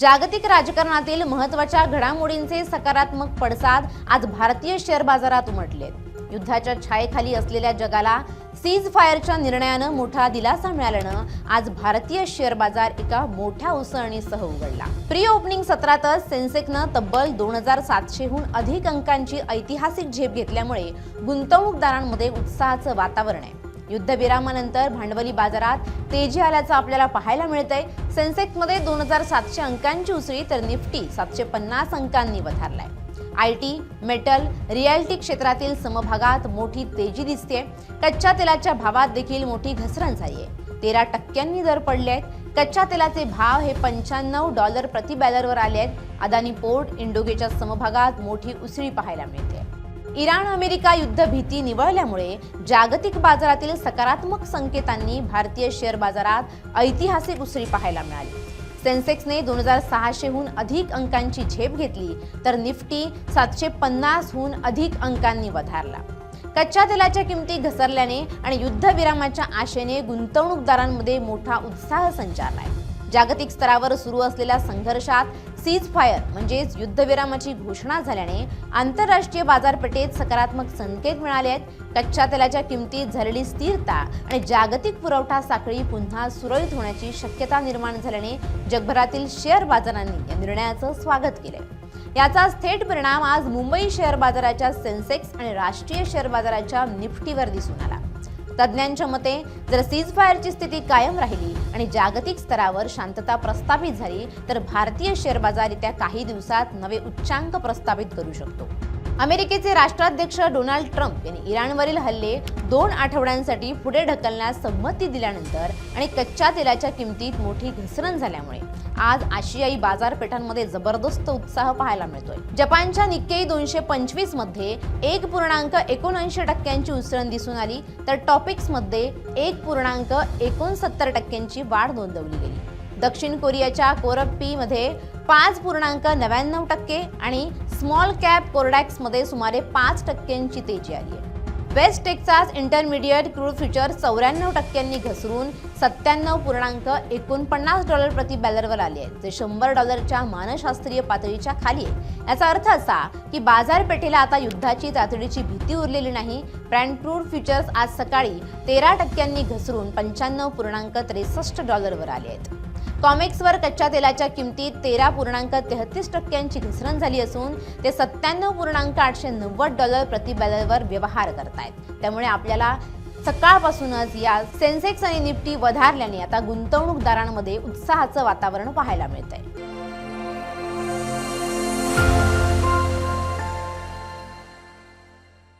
जागतिक राजकारणातील महत्त्वाच्या घडामोडींचे सकारात्मक पडसाद आज भारतीय शेअर बाजारात उमटलेत। युद्धाच्या छायेखाली असलेल्या जगाला सीज फायरच्या निर्णयानं मोठा दिलासा मिळाल्यानं आज भारतीय शेअर बाजार एका मोठ्या उसळणीसह उघडला। प्री ओपनिंग सत्रातच सेन्सेक्सनं तब्बल 2700हून अधिक अंकांची ऐतिहासिक झेप घेतल्यामुळे गुंतवणूकदारांमध्ये उत्साहाचं वातावरण आहे। युद्धविरामानंतर भांडवली बाजारात तेजी आल्याचं आपल्याला पाहायला मिळतंय। सेन्सेक्समध्ये 2700 अंकांची उसळी तर निफ्टी 750 अंकांनी वधारलाय। आयटी, मेटल, रिअल्टी क्षेत्रातील समभागात मोठी तेजी दिसते। कच्च्या तेलाच्या भावात देखील मोठी घसरण झाली आहे। 13% दर पडले आहेत। कच्च्या तेलाचे भाव हे $95 प्रति बॅरलवर आले आहेत। अदानी पोर्ट इंडोगेच्या समभागात मोठी उसळी पाहायला मिळते। इराण अमेरिका युद्ध भीती निवळल्यामुळे जागतिक बाजारातील सकारात्मक संकेतांनी भारतीय शेअर बाजारात ऐतिहासिक उसळी पाहायला मिळाली। सेन्सेक्सने 2600हून अधिक अंकांची झेप घेतली तर निफ्टी 750हून अधिक अंकांनी वधारला। कच्च्या तेलाच्या किमती घसरल्याने आणि युद्धविरामाच्या आशेने गुंतवणूकदारांमध्ये मोठा उत्साह संचारलाय। जागतिक स्तरावर सुरू असलेल्या संघर्षात सीज फायर म्हणजेच युद्धविरामाची घोषणा झाल्याने आंतरराष्ट्रीय बाजारपेठेत सकारात्मक संकेत मिळाले आहेत। कच्च्या तेलाच्या किमतीत झालेली स्थिरता आणि जागतिक पुरवठा साखळी पुन्हा सुरळीत होण्याची शक्यता निर्माण झाल्याने जगभरातील शेअर बाजारांनी या निर्णयाचं स्वागत केलंय। याचाच थेट परिणाम आज मुंबई शेअर बाजाराच्या सेन्सेक्स आणि राष्ट्रीय शेअर बाजाराच्या निफ्टीवर दिसून आला। तज्ज्ञांच्या मते जर सीज फायरची स्थिती कायम राहिली आणि जागतिक स्तरावर शांतता प्रस्थापित झाली तर भारतीय शेअर बाजार येत्या काही दिवसात नवे उच्चांक प्रस्थापित करू शकतो। अमेरिकेचे राष्ट्राध्यक्ष डोनाल्ड ट्रम्प यांनी इराणवरील हल्ले 2 आठवड्यांसाठी पुढे ढकलण्यास संमती दिल्यानंतर आणि कच्च्या तेलाच्या किमतीत मोठी घसरण झाल्यामुळे आज आशियाई बाजारपेठांमध्ये जबरदस्त उत्साह पाहायला मिळतोय। जपानच्या निक्केई 225 मध्ये 1.79% उसळण दिसून आली तर टॉपिक्स मध्ये 1.69% वाढ नोंदवली गेली। दक्षिण कोरियाच्या कोरप्पी मध्ये 5.99% आणि स्मॉल कॅप कोरडॅक्स मध्ये सुमारे 5% तेजी आली आहे। West Texas intermediate crude future 94% घसरून $97.49 प्रति बॅरलवर आले आहेत, जे $100च्या मानसशास्त्रीय पातळीच्या खाली आहे। याचा अर्थ असा की बाजारपेठेला आता युद्धाची तातडीची भीती उरलेली नाही। ब्रँड क्रूड फ्युचर्स आज सकाळी 13% घसरून $95.63 वर आले आहेत। कॉमेक्सवर कच्च्या तेलाच्या किमतीत 13.33% घसरण झाली असून ते $97.890 प्रति बॅरलवर व्यवहार करतायत। त्यामुळे आपल्याला सकाळपासूनच या सेन्सेक्स आणि निफ्टी वधारल्याने आता गुंतवणूकदारांमध्ये उत्साहाचं वातावरण पाहायला मिळतंय।